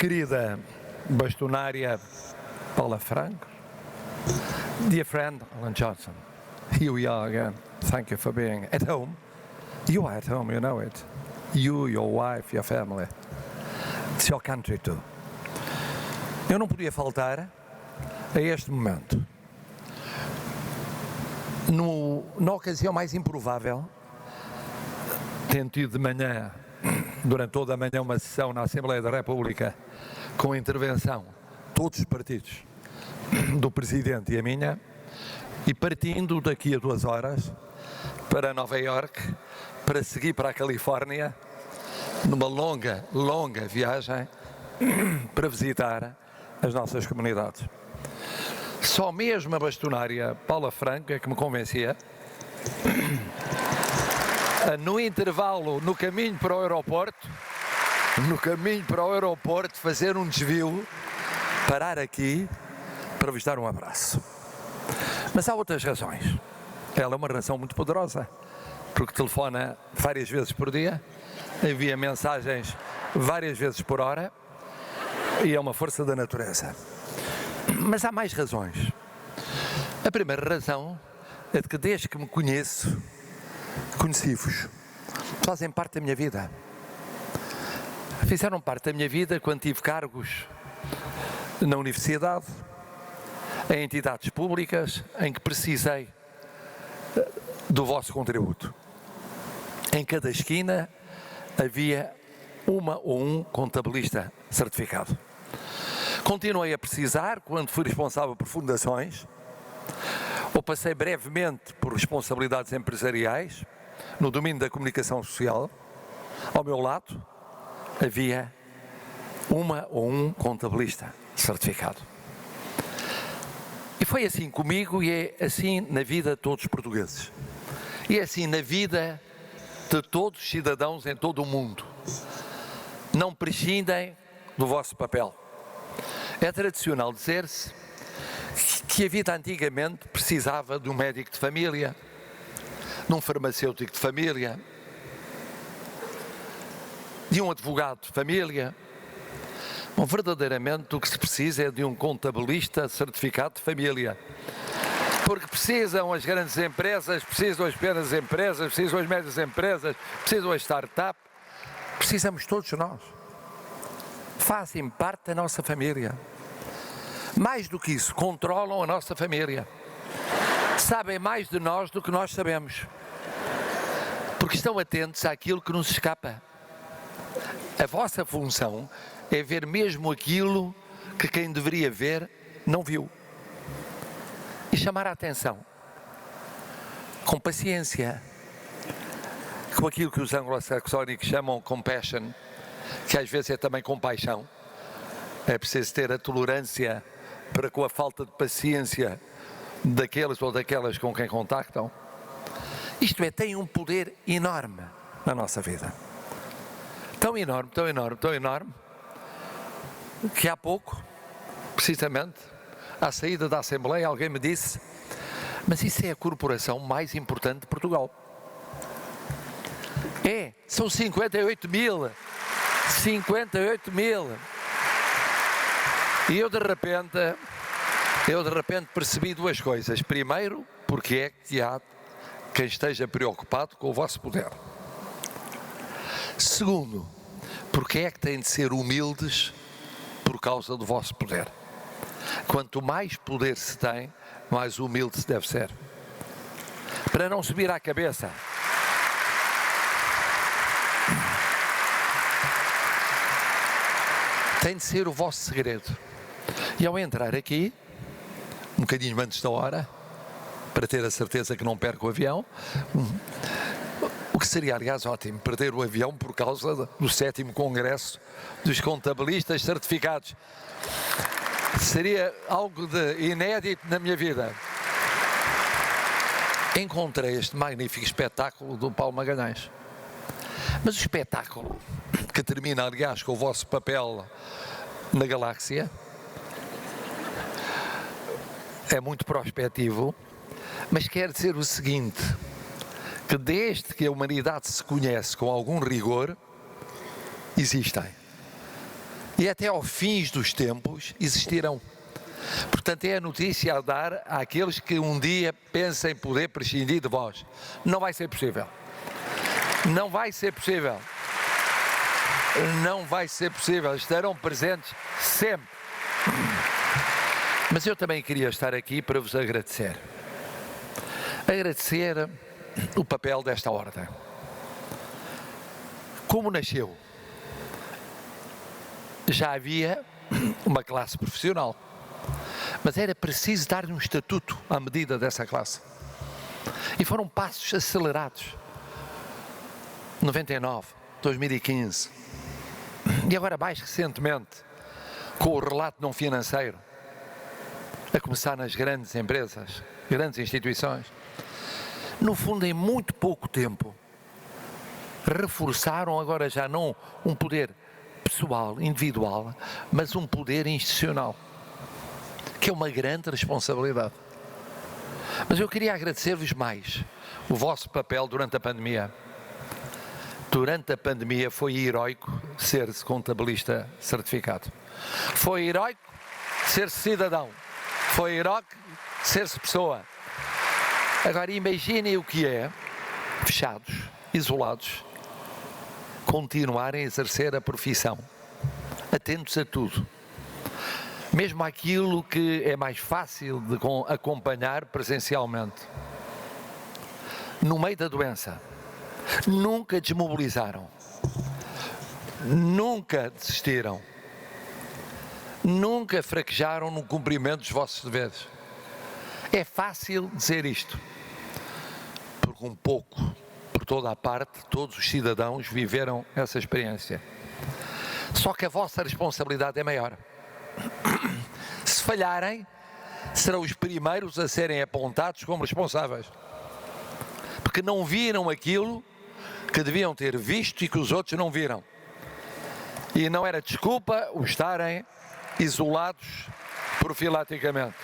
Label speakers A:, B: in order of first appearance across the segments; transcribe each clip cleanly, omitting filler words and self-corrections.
A: Querida bastonária Paula Franco, dear friend Alan Johnson, here we are again. Thank you for being at home. You are at home, you know it. You, your wife, your family. It's your country too. Eu não podia faltar a este momento. Na ocasião mais improvável, tendo tido de manhã, durante toda a manhã, uma sessão na Assembleia da República com a intervenção de todos os partidos, do Presidente e a minha, e partindo daqui a 2 horas para Nova Iorque, para seguir para a Califórnia, numa longa viagem, para visitar as nossas comunidades. Só mesmo a bastonária Paula Franco é que me convencia, no intervalo, no caminho para o aeroporto, fazer um desvio, parar aqui para vos dar um abraço. Mas há outras razões. Ela é uma razão muito poderosa, porque telefona várias vezes por dia, envia mensagens várias vezes por hora e é uma força da natureza. Mas há mais razões. A primeira razão é de que desde que me conheci-vos, fazem parte da minha vida. Fizeram parte da minha vida quando tive cargos na universidade, em entidades públicas, em que precisei do vosso contributo. Em cada esquina havia uma ou um contabilista certificado. Continuei a precisar quando fui responsável por fundações, ou passei brevemente por responsabilidades empresariais no domínio da comunicação social. Ao meu lado havia uma ou um contabilista certificado. E foi assim comigo e é assim na vida de todos os portugueses. E é assim na vida de todos os cidadãos em todo o mundo. Não prescindem do vosso papel. É tradicional dizer-se que a vida antigamente precisava de um médico de família, de um farmacêutico de família, de um advogado de família. Bom, verdadeiramente o que se precisa é de um contabilista certificado de família. Porque precisam as grandes empresas, precisam as pequenas empresas, precisam as médias empresas, precisam as startups. Precisamos todos nós. Fazem parte da nossa família. Mais do que isso, controlam a nossa família. Sabem mais de nós do que nós sabemos. Porque estão atentos àquilo que nos escapa. A vossa função é ver mesmo aquilo que quem deveria ver não viu. E chamar a atenção. Com paciência. Com aquilo que os anglo-saxónicos chamam compassion, que às vezes é também compaixão. É preciso ter a tolerância para com a falta de paciência daqueles ou daquelas com quem contactam. Isto é, tem um poder enorme na nossa vida. Tão enorme, que há pouco, precisamente, à saída da Assembleia, alguém me disse: mas isso é a corporação mais importante de Portugal. São 58 mil. E eu de repente percebi 2 coisas. Primeiro, porque é que há quem esteja preocupado com o vosso poder. Segundo, porque é que têm de ser humildes por causa do vosso poder. Quanto mais poder se tem, mais humilde se deve ser. Para não subir à cabeça. Tem de ser o vosso segredo. E ao entrar aqui, um bocadinho antes da hora, para ter a certeza que não perco o avião, o que seria, aliás, ótimo, perder o avião por causa do 7º Congresso dos Contabilistas Certificados. Seria algo de inédito na minha vida. Encontrei este magnífico espetáculo do Paulo Magalhães. Mas o espetáculo, que termina, aliás, com o vosso papel na galáxia, é muito prospectivo, mas quer dizer o seguinte, que desde que a humanidade se conhece com algum rigor, existem. e até ao fim dos tempos existirão. Portanto, é a notícia a dar àqueles que um dia pensem poder prescindir de vós. Não vai ser possível. Não vai ser possível. Não vai ser possível. Estarão presentes sempre. Mas eu também queria estar aqui para vos agradecer. Agradecer o papel desta ordem. Como nasceu? Já havia uma classe profissional, mas era preciso dar-lhe um estatuto à medida dessa classe. E foram passos acelerados. 99, 2015. E agora, mais recentemente, com o relato não financeiro, a começar nas grandes empresas, grandes instituições, no fundo, em muito pouco tempo, reforçaram agora já não um poder pessoal, individual, mas um poder institucional, que é uma grande responsabilidade. Mas eu queria agradecer-vos mais o vosso papel durante a pandemia. Durante a pandemia foi heroico ser-se contabilista certificado. Foi heroico ser-se cidadão. Foi heroico ser-se pessoa. Agora imaginem o que é, fechados, isolados, continuarem a exercer a profissão, atentos a tudo. Mesmo aquilo que é mais fácil de acompanhar presencialmente. No meio da doença, nunca desmobilizaram, nunca desistiram, nunca fraquejaram no cumprimento dos vossos deveres. É fácil dizer isto, porque um pouco, por toda a parte, todos os cidadãos viveram essa experiência. Só que a vossa responsabilidade é maior. Se falharem, serão os primeiros a serem apontados como responsáveis, porque não viram aquilo que deviam ter visto e que os outros não viram. E não era desculpa o estarem isolados profilaticamente.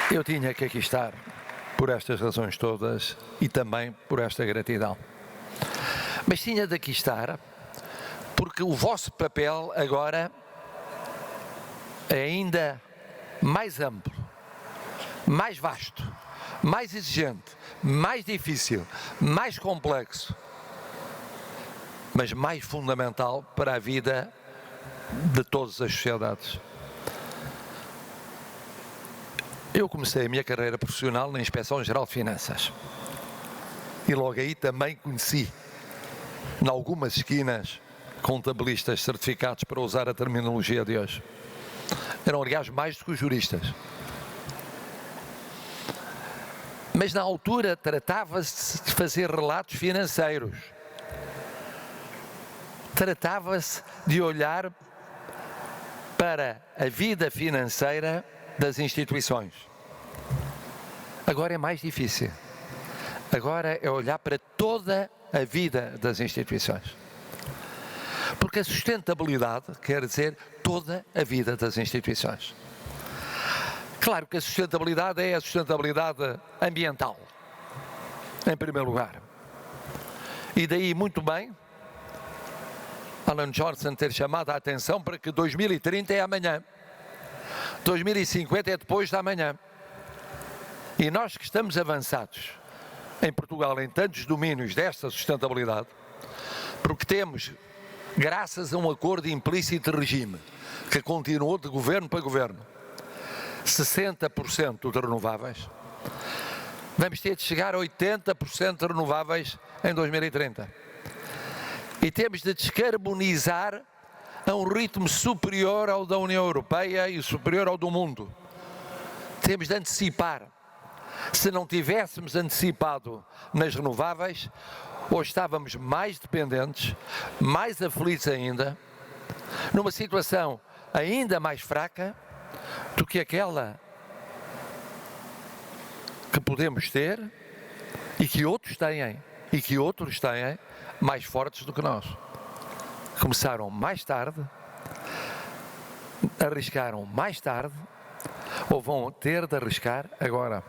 A: Eu tinha que aqui estar por estas razões todas e também por esta gratidão. Mas tinha de aqui estar porque o vosso papel agora é ainda mais amplo, mais vasto, mais exigente, mais difícil, mais complexo, mas mais fundamental para a vida de todas as sociedades. Eu comecei a minha carreira profissional na Inspeção-Geral de Finanças e logo aí também conheci, em algumas esquinas, contabilistas certificados, para usar a terminologia de hoje. Eram, aliás, mais do que os juristas. Mas na altura tratava-se de fazer relatos financeiros. Tratava-se de olhar para a vida financeira das instituições. Agora é mais difícil. Agora é olhar para toda a vida das instituições. Porque a sustentabilidade quer dizer toda a vida das instituições. Claro que a sustentabilidade é a sustentabilidade ambiental, em primeiro lugar. E daí, muito bem, Alan Johnson ter chamado a atenção para que 2030 é amanhã. 2050 é depois de amanhã. E nós que estamos avançados em Portugal em tantos domínios desta sustentabilidade, porque temos, graças a um acordo implícito de regime, que continuou de governo para governo, 60% de renováveis, vamos ter de chegar a 80% de renováveis em 2030. E temos de descarbonizar a um ritmo superior ao da União Europeia e superior ao do mundo. Temos de antecipar. Se não tivéssemos antecipado nas renováveis, hoje estávamos mais dependentes, mais aflitos ainda, numa situação ainda mais fraca do que aquela que podemos ter e que outros têm, mais fortes do que nós. Começaram mais tarde, arriscaram mais tarde, ou vão ter de arriscar agora.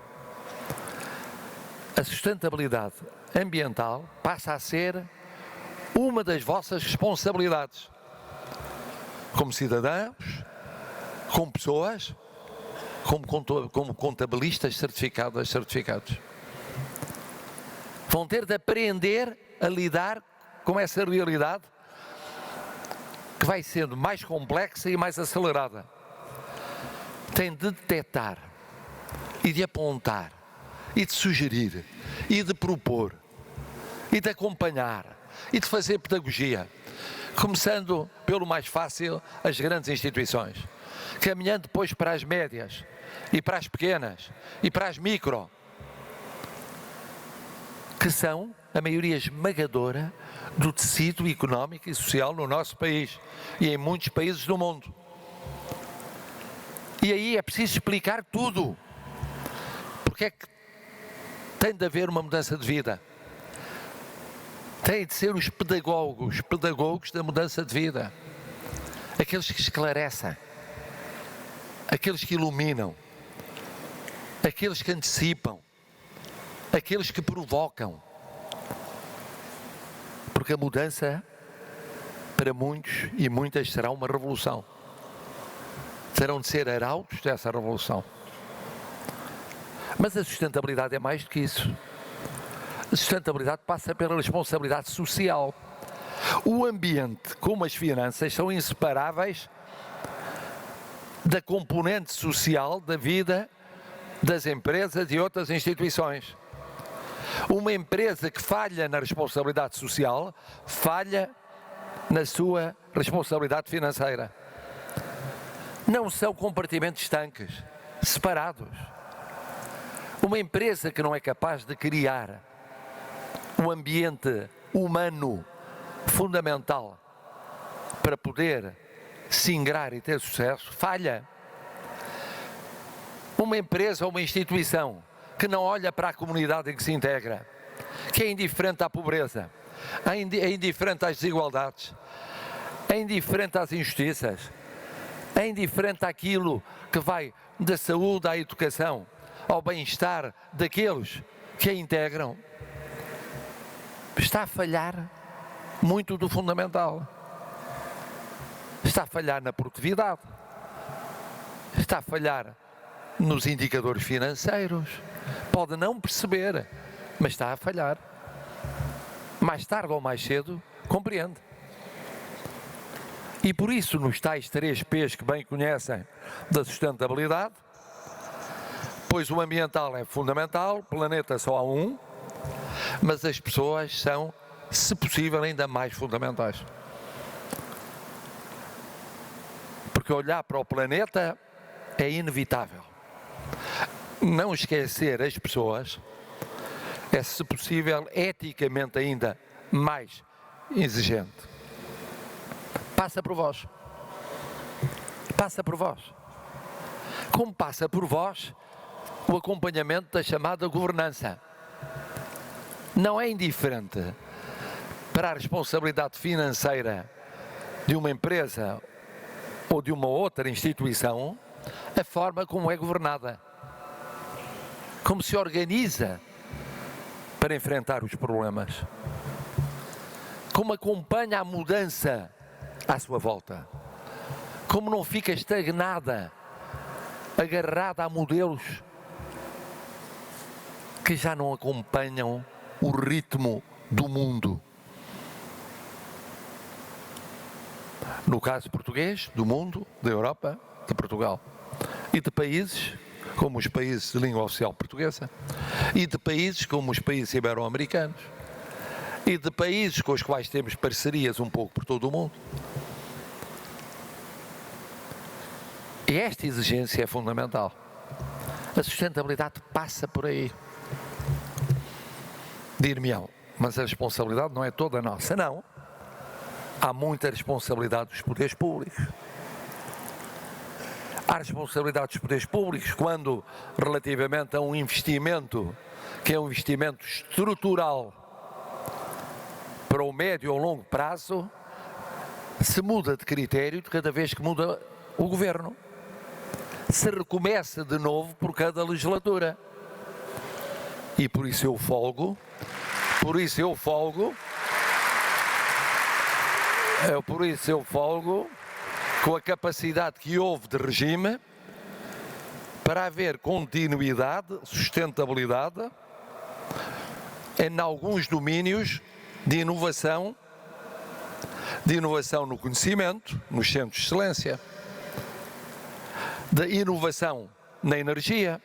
A: A sustentabilidade ambiental passa a ser uma das vossas responsabilidades, como cidadãos, como pessoas, como contabilistas certificados. Vão ter de aprender a lidar com essa realidade que vai sendo mais complexa e mais acelerada. Têm de detectar e de apontar e de sugerir e de propor e de acompanhar e de fazer pedagogia, começando pelo mais fácil, as grandes instituições, caminhando depois para as médias e para as pequenas e para as micro, que são a maioria esmagadora do tecido económico e social no nosso país e em muitos países do mundo. E aí é preciso explicar tudo. Porque é que tem de haver uma mudança de vida? Têm de ser os pedagogos da mudança de vida. Aqueles que esclarecem, aqueles que iluminam, aqueles que antecipam, aqueles que provocam. Porque a mudança, para muitos e muitas, será uma revolução. Terão de ser arautos dessa revolução. Mas a sustentabilidade é mais do que isso. A sustentabilidade passa pela responsabilidade social. O ambiente, como as finanças, são inseparáveis da componente social da vida das empresas e outras instituições. Uma empresa que falha na responsabilidade social, falha na sua responsabilidade financeira. Não são compartimentos estanques, separados. Uma empresa que não é capaz de criar um ambiente humano fundamental para poder se ingrar e ter sucesso, falha. Uma empresa ou uma instituição que não olha para a comunidade em que se integra, que é indiferente à pobreza, é indiferente às desigualdades, é indiferente às injustiças, é indiferente àquilo que vai da saúde à educação, ao bem-estar daqueles que a integram, está a falhar muito do fundamental. Está a falhar na produtividade, está a falhar nos indicadores financeiros, pode não perceber, mas está a falhar. Mais tarde ou mais cedo, compreende. E por isso, nos tais 3 P's que bem conhecem da sustentabilidade, pois o ambiental é fundamental, planeta só há um, mas as pessoas são, se possível, ainda mais fundamentais. Porque olhar para o planeta é inevitável. Não esquecer as pessoas é, se possível, eticamente ainda mais exigente. Passa por vós. Passa por vós. Como passa por vós o acompanhamento da chamada governança. Não é indiferente para a responsabilidade financeira de uma empresa ou de uma outra instituição a forma como é governada, como se organiza para enfrentar os problemas, como acompanha a mudança à sua volta, como não fica estagnada, agarrada a modelos que já não acompanham o ritmo do mundo. No caso português, do mundo, da Europa, de Portugal. E de países como os países de língua oficial portuguesa, e de países como os países ibero-americanos, e de países com os quais temos parcerias um pouco por todo o mundo. E esta exigência é fundamental. A sustentabilidade passa por aí. Dir-me-ão, mas a responsabilidade não é toda nossa, não. Há muita responsabilidade dos poderes públicos. Há responsabilidade dos poderes públicos quando, relativamente a um investimento, que é um investimento estrutural para o médio ou longo prazo, se muda de critério de cada vez que muda o governo. Se recomeça de novo por cada legislatura. E por isso eu folgo, Por isso eu folgo com a capacidade que houve de regime para haver continuidade, sustentabilidade em alguns domínios de inovação no conhecimento, nos centros de excelência, de inovação na energia,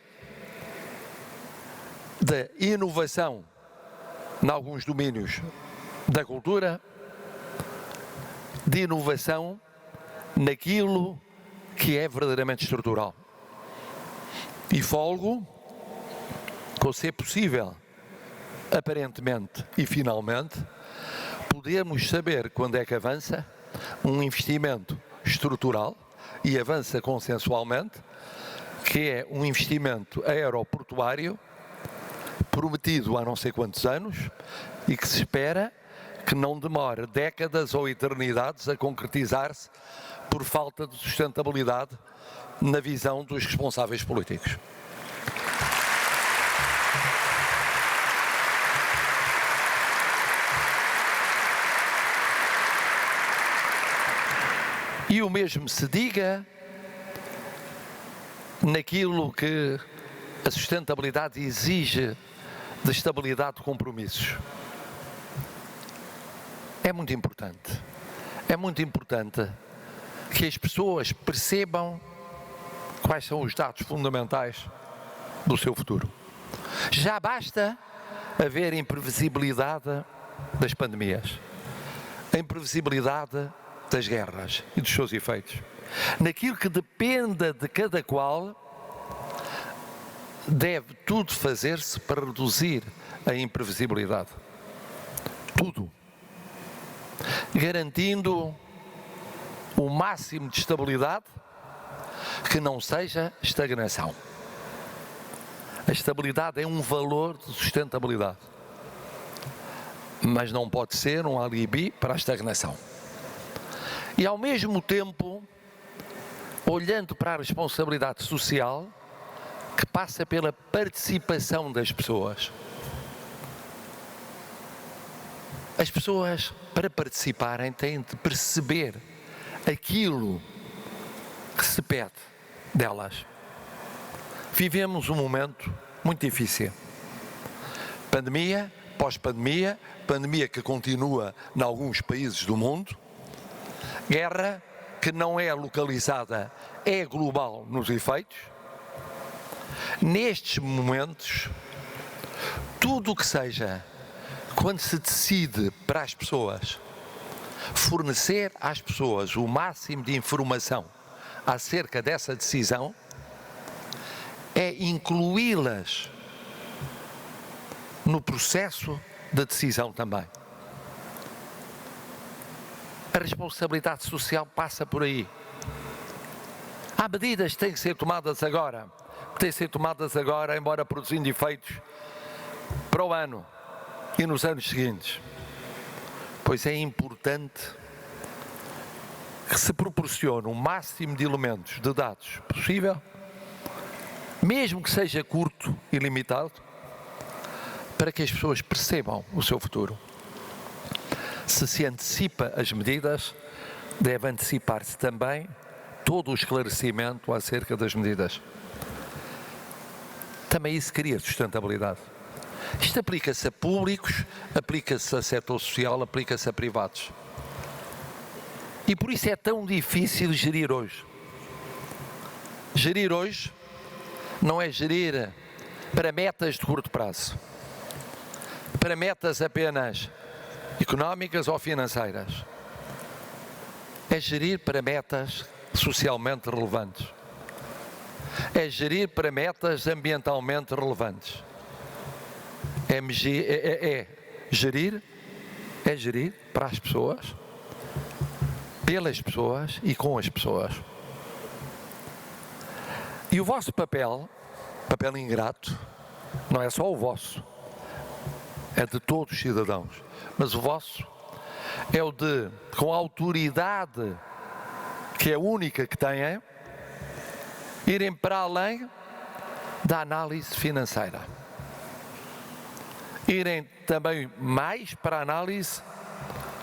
A: de inovação em alguns domínios da cultura, de inovação naquilo que é verdadeiramente estrutural. E folgo com ser possível, aparentemente e finalmente, podemos saber quando é que avança um investimento estrutural e avança consensualmente, que é um investimento aeroportuário prometido há não sei quantos anos e que se espera que não demore décadas ou eternidades a concretizar-se por falta de sustentabilidade na visão dos responsáveis políticos. E o mesmo se diga naquilo que a sustentabilidade exige de estabilidade de compromissos. É muito importante que as pessoas percebam quais são os dados fundamentais do seu futuro. Já basta haver imprevisibilidade das pandemias, a imprevisibilidade das guerras e dos seus efeitos. Naquilo que dependa de cada qual, deve tudo fazer-se para reduzir a imprevisibilidade. Tudo. Garantindo o máximo de estabilidade, que não seja estagnação. A estabilidade é um valor de sustentabilidade, mas não pode ser um alibi para a estagnação. E ao mesmo tempo, olhando para a responsabilidade social, que passa pela participação das pessoas. As pessoas, para participarem, têm de perceber aquilo que se pede delas. Vivemos um momento muito difícil. Pandemia, pós-pandemia, pandemia que continua em alguns países do mundo, guerra que não é localizada, é global nos efeitos. Nestes momentos, tudo o que seja, quando se decide para as pessoas, fornecer às pessoas o máximo de informação acerca dessa decisão, é incluí-las no processo de decisão também. A responsabilidade social passa por aí. Há medidas que têm que ser tomadas agora, embora produzindo efeitos para o ano e nos anos seguintes. Pois é importante que se proporcione o máximo de elementos, de dados possível, mesmo que seja curto e limitado, para que as pessoas percebam o seu futuro. Se antecipa as medidas, deve antecipar-se também todo o esclarecimento acerca das medidas. Também isso cria sustentabilidade. Isto aplica-se a públicos, aplica-se a setor social, aplica-se a privados. E por isso é tão difícil gerir hoje. Gerir hoje não é gerir para metas de curto prazo, para metas apenas económicas ou financeiras. É gerir para metas socialmente relevantes. É gerir para metas ambientalmente relevantes. É gerir para as pessoas, pelas pessoas e com as pessoas. E o vosso papel ingrato, não é só o vosso, é de todos os cidadãos, mas o vosso é o de, com a autoridade que é a única que têm, irem para além da análise financeira. irem também mais para a análise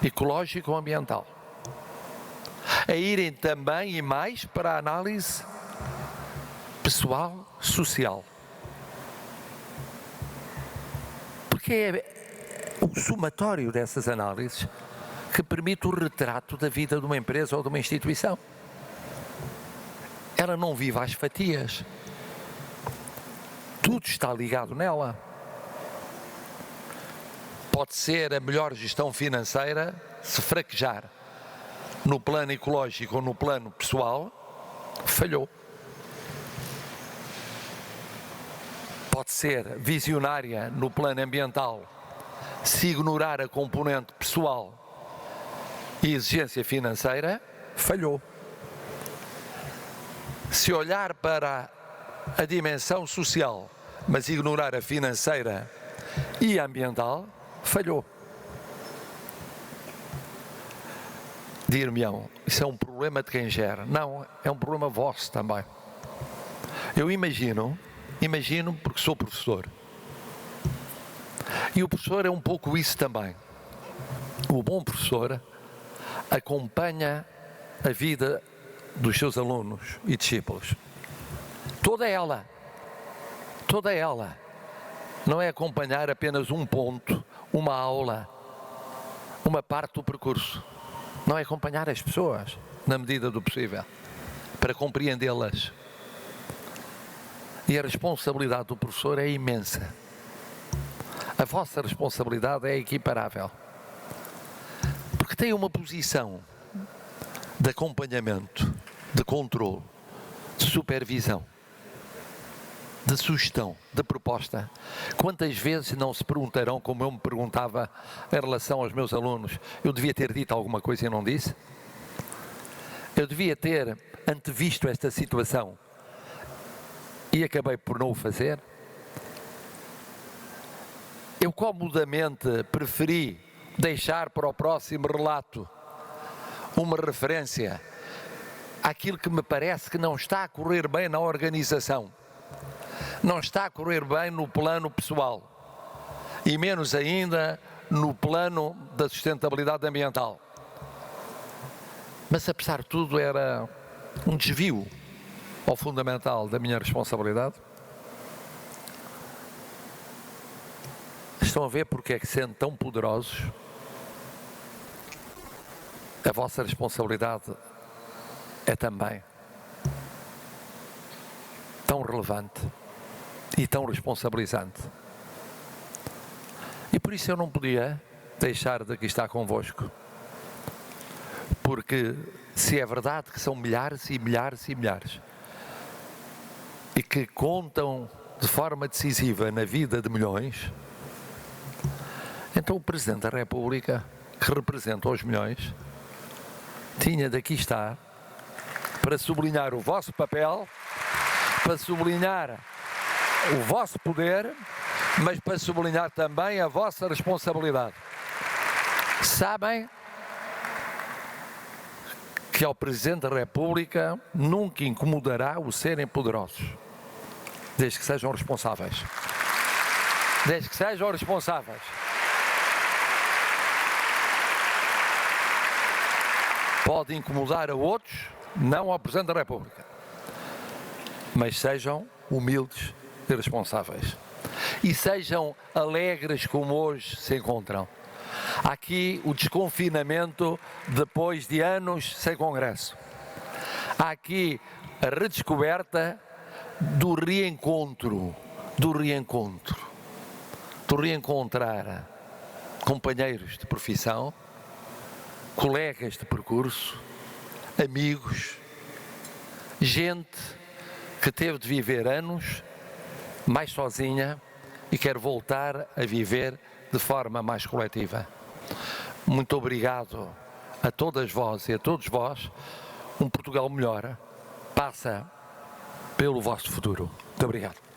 A: ecológico-ambiental, a irem também e mais para a análise pessoal, social. Porque é o somatório dessas análises que permite o retrato da vida de uma empresa ou de uma instituição. Ela não vive às fatias. Tudo está ligado nela. Pode ser a melhor gestão financeira se fraquejar no plano ecológico ou no plano pessoal, falhou. Pode ser visionária no plano ambiental se ignorar a componente pessoal e exigência financeira, falhou. Se olhar para a dimensão social, mas ignorar a financeira e a ambiental, falhou. Dir-me-ão, isso é um problema de quem gera. Não, é um problema vosso também. Eu imagino porque sou professor. E o professor é um pouco isso também. O bom professor acompanha a vida dos seus alunos e discípulos. Toda ela. Não é acompanhar apenas um ponto, uma aula, uma parte do percurso. Não é acompanhar as pessoas, na medida do possível, para compreendê-las. E a responsabilidade do professor é imensa. A vossa responsabilidade é equiparável. Porque tem uma posição de acompanhamento, de controle, de supervisão, de sugestão, de proposta. Quantas vezes não se perguntarão, como eu me perguntava em relação aos meus alunos, eu devia ter dito alguma coisa e não disse? Eu devia ter antevisto esta situação e acabei por não o fazer? Eu comodamente preferi deixar para o próximo relato uma referência àquilo que me parece que não está a correr bem na organização, não está a correr bem no plano pessoal e menos ainda no plano da sustentabilidade ambiental. Mas apesar de tudo era um desvio ao fundamental da minha responsabilidade. Estão a ver porque é que, sendo tão poderosos, a vossa responsabilidade é também tão relevante e tão responsabilizante. E por isso eu não podia deixar de aqui estar convosco. Porque se é verdade que são milhares e milhares e milhares e que contam de forma decisiva na vida de milhões, então o Presidente da República, que representa os milhões, tinha de aqui estar para sublinhar o vosso papel, para sublinhar o vosso poder, mas para sublinhar também a vossa responsabilidade. Sabem que ao Presidente da República nunca incomodará o serem poderosos, desde que sejam responsáveis. Desde que sejam responsáveis. Pode incomodar a outros, não ao Presidente da República, mas sejam humildes e responsáveis. E sejam alegres como hoje se encontram. Há aqui o desconfinamento depois de anos sem congresso. Há aqui a redescoberta do reencontro, reencontrar companheiros de profissão, colegas de percurso, amigos, gente que teve de viver anos mais sozinha e quer voltar a viver de forma mais coletiva. Muito obrigado a todas vós e a todos vós. Um Portugal melhor passa pelo vosso futuro. Muito obrigado.